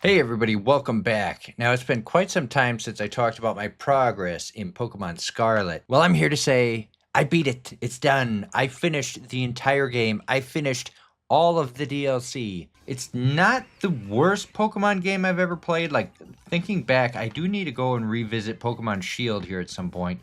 Hey everybody, welcome back. Now it's been quite some time since I talked about my progress in Pokemon Scarlet. Well, I'm here to say I beat it. It's done. I finished the entire game. I finished all of the DLC. It's not the worst Pokemon game I've ever played. Like, thinking back, I do need to go and revisit Pokemon Shield here at some point.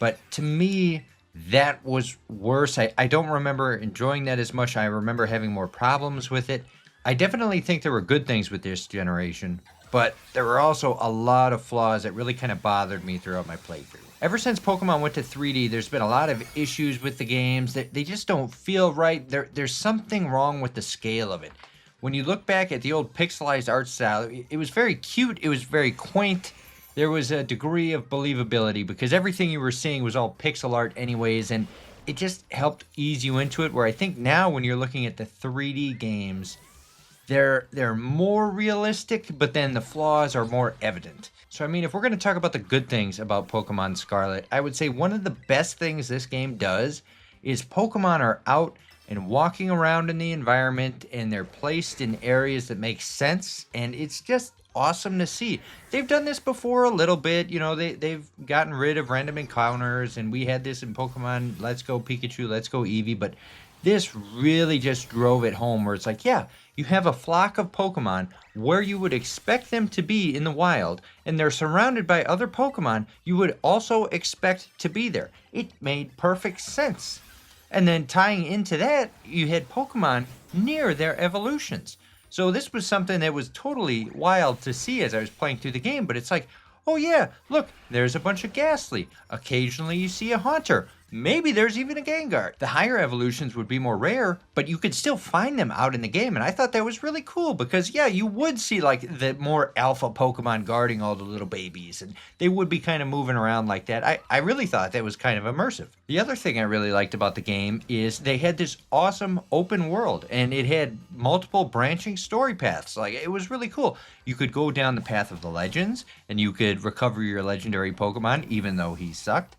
But to me, that was worse. I don't remember enjoying that as much. I remember having more problems with it. I definitely think there were good things with this generation, but there were also a lot of flaws that really kind of bothered me throughout my playthrough. Ever since Pokemon went to 3D, there's been a lot of issues with the games that they just don't feel right. There's something wrong with the scale of it. When you look back at the old pixelized art style, it was very cute, it was very quaint. There was a degree of believability because everything you were seeing was all pixel art anyways, and it just helped ease you into it. Where I think now when you're looking at the 3D games, they're more realistic, but then the flaws are more evident. So I mean, if we're going to talk about the good things about Pokemon Scarlet, I would say one of the best things this game does is Pokemon are out and walking around in the environment, and they're placed in areas that make sense, and it's just awesome to see. They've done this before a little bit, they've gotten rid of random encounters, and we had this in Pokemon Let's Go Pikachu, Let's Go Eevee, but this really just drove it home where it's like, yeah, you have a flock of Pokemon where you would expect them to be in the wild, and they're surrounded by other Pokemon you would also expect to be there. It made perfect sense. And then tying into that, you had Pokemon near their evolutions. So this was something that was totally wild to see as I was playing through the game, but it's like, oh yeah, look, there's a bunch of Ghastly. Occasionally you see a Haunter. Maybe there's even a Gengar. The higher evolutions would be more rare, but you could still find them out in the game, and I thought that was really cool because, yeah, you would see, like, the more alpha Pokemon guarding all the little babies, and they would be kind of moving around like that. I really thought that was kind of immersive. The other thing I really liked about the game is they had this awesome open world, and it had multiple branching story paths. Like, it was really cool. You could go down the path of the legends, and you could recover your legendary Pokemon, even though he sucked.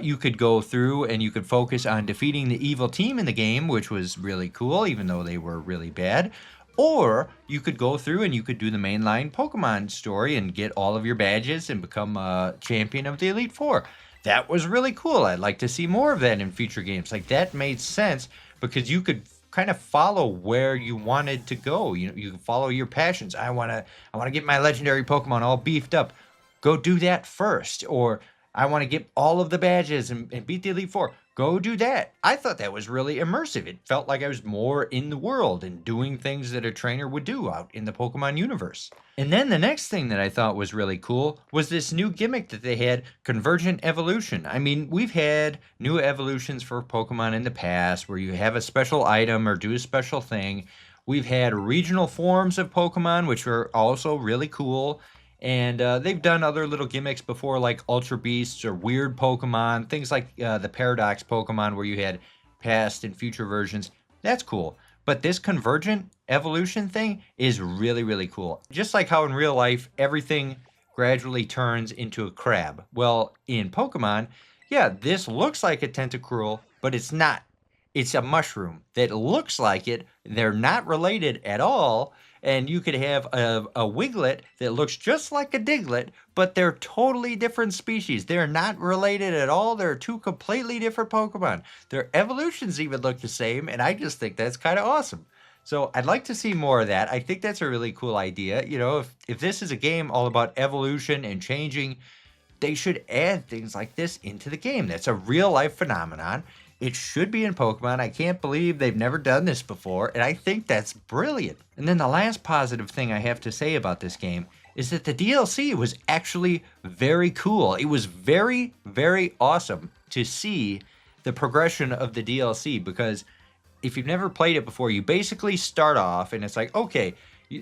You could go through and you could focus on defeating the evil team in the game, which was really cool, even though they were really bad. Or you could go through and you could do the mainline Pokemon story and get all of your badges and become a champion of the Elite Four. That was really cool. I'd like to see more of that in future games. Like, that made sense because you could kind of follow where you wanted to go. You can follow your passions. I want to get my legendary Pokemon all beefed up. Go do that first. Or I want to get all of the badges and beat the Elite Four. Go do that. I thought that was really immersive. It felt like I was more in the world and doing things that a trainer would do out in the Pokemon universe. And then the next thing that I thought was really cool was this new gimmick that they had, Convergent Evolution. I mean, we've had new evolutions for Pokemon in the past where you have a special item or do a special thing. We've had regional forms of Pokemon, which are also really cool. And they've done other little gimmicks before, like Ultra Beasts or weird Pokemon, things like the Paradox Pokemon, where you had past and future versions. That's cool. But this convergent evolution thing is really, really cool. Just like how in real life, everything gradually turns into a crab. Well, in Pokemon, yeah, this looks like a Tentacruel, but it's not. It's a mushroom that looks like it. They're not related at all. And you could have a Wiglet that looks just like a Diglett, but they're totally different species. They're not related at all. They're two completely different Pokemon. Their evolutions even look the same, and I just think that's kind of awesome. So I'd like to see more of that. I think that's a really cool idea. If this is a game all about evolution and changing, they should add things like this into the game. That's a real life phenomenon. It should be in Pokemon. I can't believe they've never done this before, and I think that's brilliant. And then the last positive thing I have to say about this game is that the DLC was actually very cool. It was very, very awesome to see the progression of the DLC, because if you've never played it before, you basically start off and it's like, okay,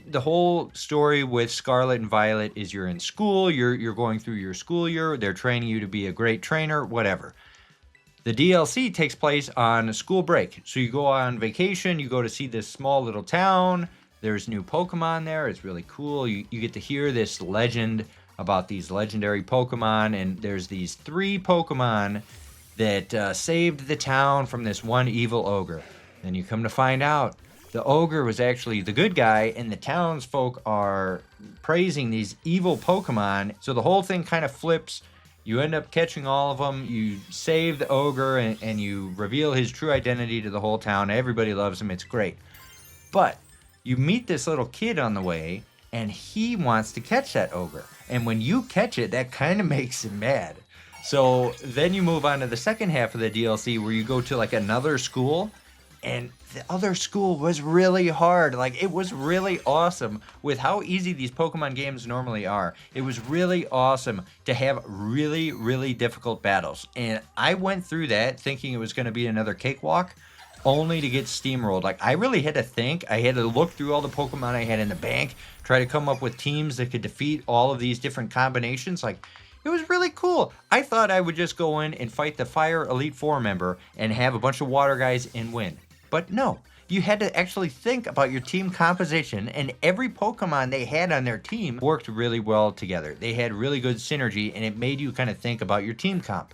the whole story with Scarlet and Violet is you're in school, you're going through your school year, they're training you to be a great trainer, whatever. The DLC takes place on a school break. So you go on vacation, you go to see this small little town, there's new Pokemon there, it's really cool. You get to hear this legend about these legendary Pokemon, and there's these 3 Pokemon that saved the town from this one evil ogre. Then you come to find out The ogre was actually the good guy, and the townsfolk are praising these evil Pokemon. So the whole thing kind of flips. You end up catching all of them. You save the ogre, and you reveal his true identity to the whole town. Everybody loves him. It's great. But you meet this little kid on the way, and he wants to catch that ogre. And when you catch it, that kind of makes him mad. So then you move on to the second half of the DLC where you go to like another school, and the other school was really hard. Like, it was really awesome with how easy these Pokemon games normally are. It was really awesome to have really, really difficult battles. And I went through that thinking it was going to be another cakewalk, only to get steamrolled. Like, I really had to think. I had to look through all the Pokemon I had in the bank, try to come up with teams that could defeat all of these different combinations. Like, it was really cool. I thought I would just go in and fight the Fire Elite Four member and have a bunch of water guys and win. But no, you had to actually think about your team composition, and every Pokemon they had on their team worked really well together. They had really good synergy, and it made you kind of think about your team comp.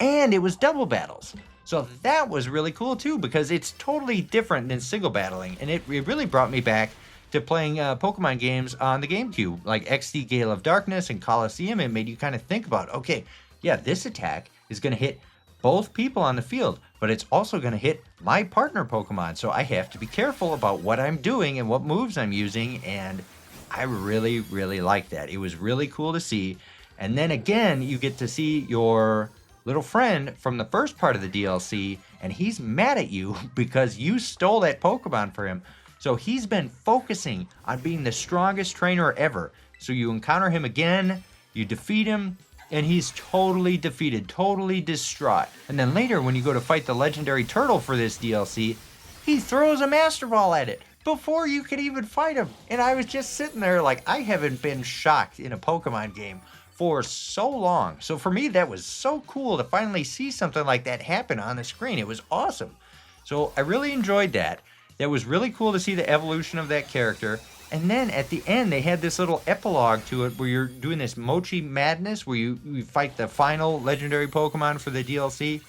And it was double battles. So that was really cool too, because it's totally different than single battling, and it really brought me back to playing Pokemon games on the GameCube, like XD Gale of Darkness and Coliseum. It made you kind of think about, okay, yeah, this attack is going to hit both people on the field, but it's also going to hit my partner Pokemon, so I have to be careful about what I'm doing and what moves I'm using, and I really, really like that. It was really cool to see. And then again, you get to see your little friend from the first part of the DLC, and he's mad at you because you stole that Pokemon for him. So he's been focusing on being the strongest trainer ever. So you encounter him again, you defeat him, and he's totally defeated, totally distraught. And then later, when you go to fight the legendary turtle for this DLC, he throws a Master Ball at it before you could even fight him. And I was just sitting there like, I haven't been shocked in a Pokemon game for so long. So for me, that was so cool to finally see something like that happen on the screen. It was awesome. So I really enjoyed that. That was really cool to see the evolution of that character. And then at the end, they had this little epilogue to it where you're doing this Mochi Madness, where you fight the final legendary Pokemon for the DLC.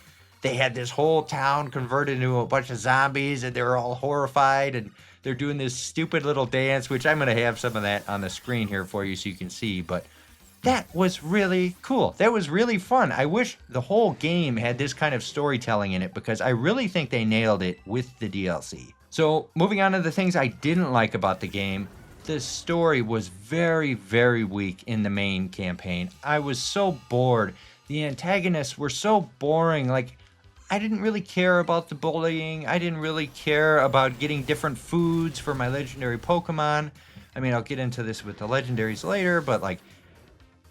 They had this whole town converted into a bunch of zombies, and they were all horrified, and they're doing this stupid little dance, which I'm going to have some of that on the screen here for you so you can see. But that was really cool. That was really fun. I wish the whole game had this kind of storytelling in it, because I really think they nailed it with the DLC. So moving on to the things I didn't like about the game, the story was very, very weak in the main campaign. I was so bored. The antagonists were so boring. Like, I didn't really care about the bullying. I didn't really care about getting different foods for my legendary Pokemon. I mean, I'll get into this with the legendaries later, but like,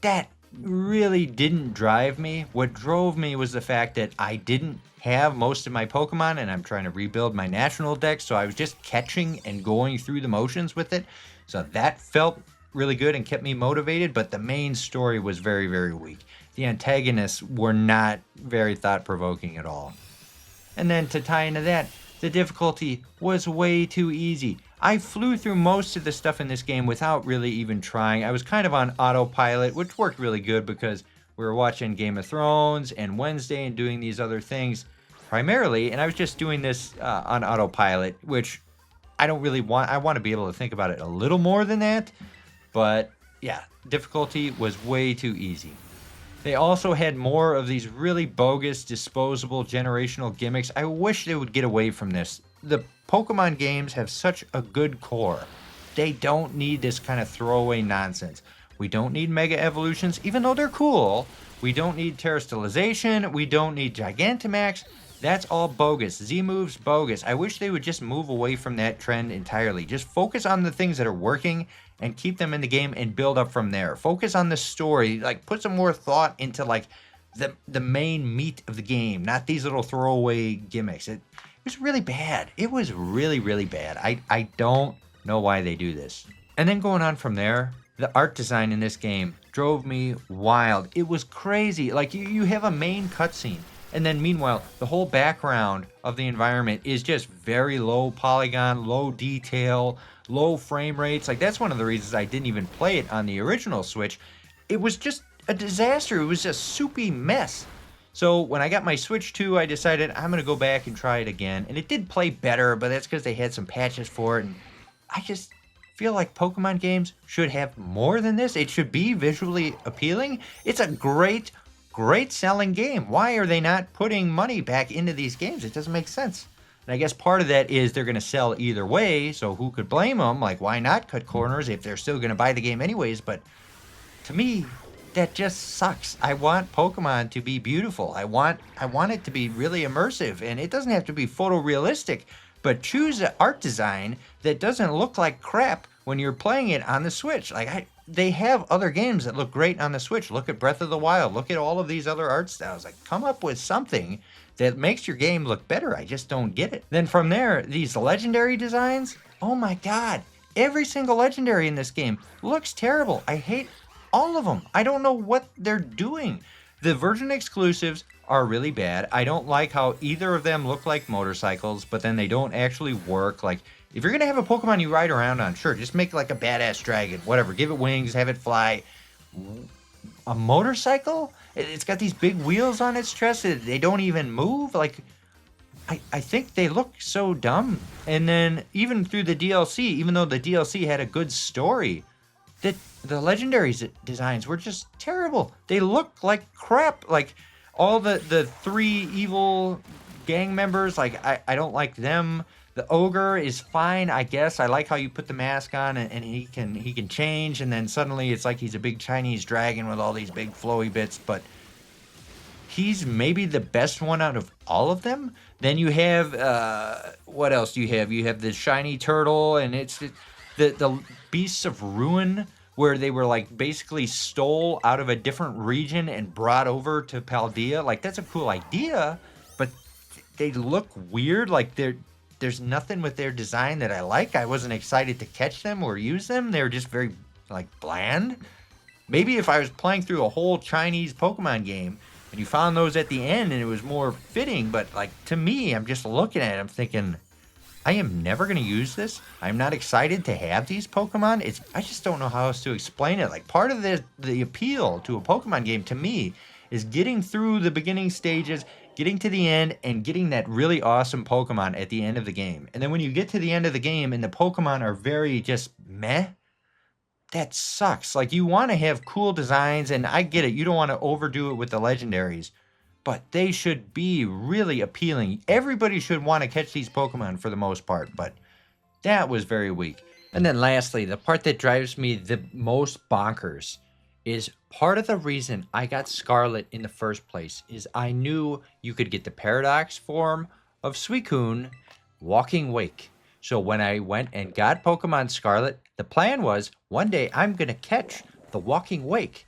that really didn't drive me. What drove me was the fact that I didn't have most of my Pokemon, and I'm trying to rebuild my national deck, so I was just catching and going through the motions with it. So that felt really good and kept me motivated, but the main story was very, very weak. The antagonists were not very thought-provoking at all. And then to tie into that, the difficulty was way too easy. I flew through most of the stuff in this game without really even trying. I was kind of on autopilot, which worked really good because we were watching Game of Thrones and Wednesday and doing these other things primarily, and I was just doing this on autopilot, which I don't really want. I want to be able to think about it a little more than that, but yeah, difficulty was way too easy. They also had more of these really bogus, disposable, generational gimmicks. I wish they would get away from this. The Pokemon games have such a good core. They don't need this kind of throwaway nonsense. We don't need Mega Evolutions, even though they're cool. We don't need Terrestrialization. We don't need Gigantamax. That's all bogus. Z-moves, bogus. I wish they would just move away from that trend entirely. Just focus on the things that are working and keep them in the game and build up from there. Focus on the story. Like, put some more thought into, like, the main meat of the game, not these little throwaway gimmicks. It was really bad. It was really, really bad. I don't know why they do this. And then going on from there, the art design in this game drove me wild. It was crazy. Like, you have a main cutscene, and then meanwhile, the whole background of the environment is just very low polygon, low detail, low frame rates. Like, that's one of the reasons I didn't even play it on the original Switch. It was just a disaster. It was a soupy mess. So when I got my Switch 2, I decided I'm going to go back and try it again. And it did play better, but that's because they had some patches for it. And I just feel like Pokemon games should have more than this. It should be visually appealing. It's a great, great selling game. Why are they not putting money back into these games? It doesn't make sense. And I guess part of that is they're going to sell either way. So who could blame them? Like, why not cut corners if they're still going to buy the game anyways? But to me, that just sucks. I want Pokemon to be beautiful. I want it to be really immersive, and it doesn't have to be photorealistic, but choose an art design that doesn't look like crap when you're playing it on the Switch. They have other games that look great on the Switch. Look at Breath of the Wild. Look at all of these other art styles. Like, come up with something that makes your game look better. I just don't get it. Then from there, these legendary designs, oh my god. Every single legendary in this game looks terrible. I hate all of them. I don't know what they're doing. The Virgin exclusives are really bad. I don't like how either of them look like motorcycles, but then they don't actually work. Like, if you're going to have a Pokemon you ride around on, sure, just make like a badass dragon, whatever. Give it wings, have it fly. A motorcycle? It's got these big wheels on its chest. They don't even move. Like, I think they look so dumb. And then even through the DLC, even though the DLC had a good story, the legendary designs were just terrible. They look like crap. Like all the three evil gang members, like I don't like them. The ogre is fine, I guess. I like how you put the mask on and he can change, and then suddenly it's like he's a big Chinese dragon with all these big flowy bits, but he's maybe the best one out of all of them. Then you have what else do you have? You have the shiny turtle, and it's the Beasts of Ruin, where they were like basically stole out of a different region and brought over to Paldea. Like, that's a cool idea, but they look weird. Like there's nothing with their design that I like. I wasn't excited to catch them or use them. They were just very like bland. Maybe if I was playing through a whole Chinese Pokemon game and you found those at the end and it was more fitting, but like to me, I'm just looking at it, I'm thinking, I am never going to use this. I'm not excited to have these Pokemon. I just don't know how else to explain it. Like, part of the appeal to a Pokemon game to me is getting through the beginning stages, getting to the end, and getting that really awesome Pokemon at the end of the game. And then when you get to the end of the game and the Pokemon are very just meh, that sucks. Like, you want to have cool designs, and I get it. You don't want to overdo it with the legendaries, but they should be really appealing. Everybody should want to catch these Pokemon for the most part, but that was very weak. And then lastly, the part that drives me the most bonkers is part of the reason I got Scarlet in the first place is I knew you could get the Paradox form of Suicune Walking Wake. So when I went and got Pokemon Scarlet, the plan was one day I'm going to catch the Walking Wake.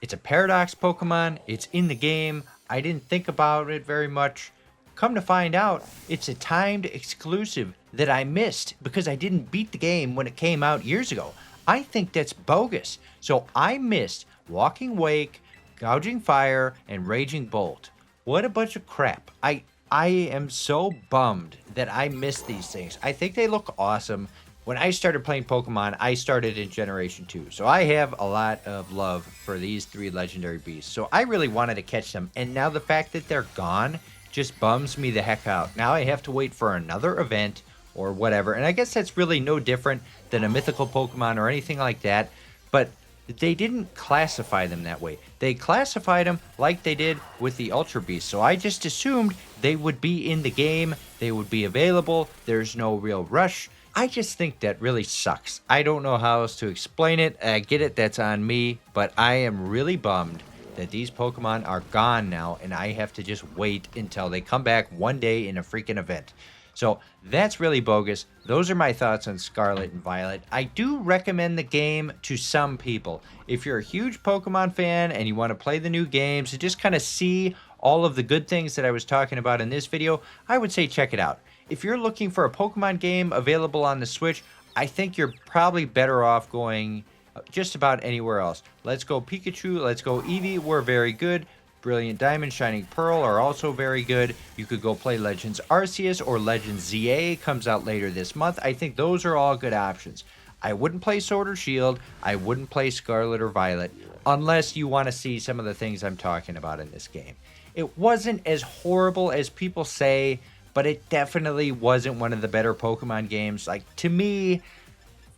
It's a Paradox Pokemon. It's in the game. I didn't think about it very much. Come to find out, it's a timed exclusive that I missed because I didn't beat the game when it came out years ago. I think that's bogus. So I missed Walking Wake, Gouging Fire, and Raging Bolt. What a bunch of crap. I am so bummed that I missed these things. I think they look awesome. When I started playing Pokemon, I started in Generation 2. So I have a lot of love for these three legendary beasts. So I really wanted to catch them. And now the fact that they're gone just bums me the heck out. Now I have to wait for another event or whatever. And I guess that's really no different than a mythical Pokemon or anything like that. But they didn't classify them that way. They classified them like they did with the Ultra Beasts. So I just assumed they would be in the game. They would be available. There's no real rush. I just think that really sucks. I don't know how else to explain it. I get it, that's on me, but I am really bummed that these Pokemon are gone now, and I have to just wait until they come back one day in a freaking event. So that's really bogus. Those are my thoughts on Scarlet and Violet. I do recommend the game to some people. If you're a huge Pokemon fan and you want to play the new games and just kind of see all of the good things that I was talking about in this video, I would say check it out. If you're looking for a Pokemon game available on the Switch, I think you're probably better off going just about anywhere else. Let's Go Pikachu, Let's Go Eevee were very good. Brilliant Diamond, Shining Pearl are also very good. You could go play Legends Arceus or Legends ZA, comes out later this month. I think those are all good options. I wouldn't play Sword or Shield. I wouldn't play Scarlet or Violet unless you want to see some of the things I'm talking about in this game. It wasn't as horrible as people say, but it definitely wasn't one of the better Pokemon games. Like, to me,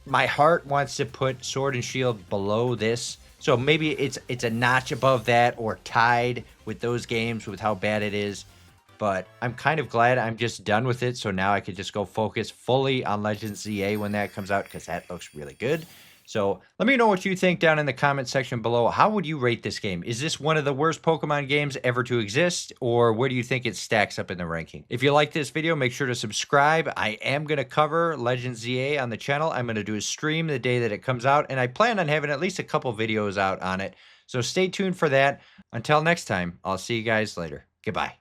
my heart wants to put Sword and Shield below this. So maybe it's a notch above that or tied with those games with how bad it is. But I'm kind of glad I'm just done with it. So now I could just go focus fully on Legends ZA when that comes out because that looks really good. So let me know what you think down in the comment section below. How would you rate this game? Is this one of the worst Pokemon games ever to exist? Or where do you think it stacks up in the ranking? If you like this video, make sure to subscribe. I am going to cover Legends ZA on the channel. I'm going to do a stream the day that it comes out. And I plan on having at least a couple videos out on it. So stay tuned for that. Until next time, I'll see you guys later. Goodbye.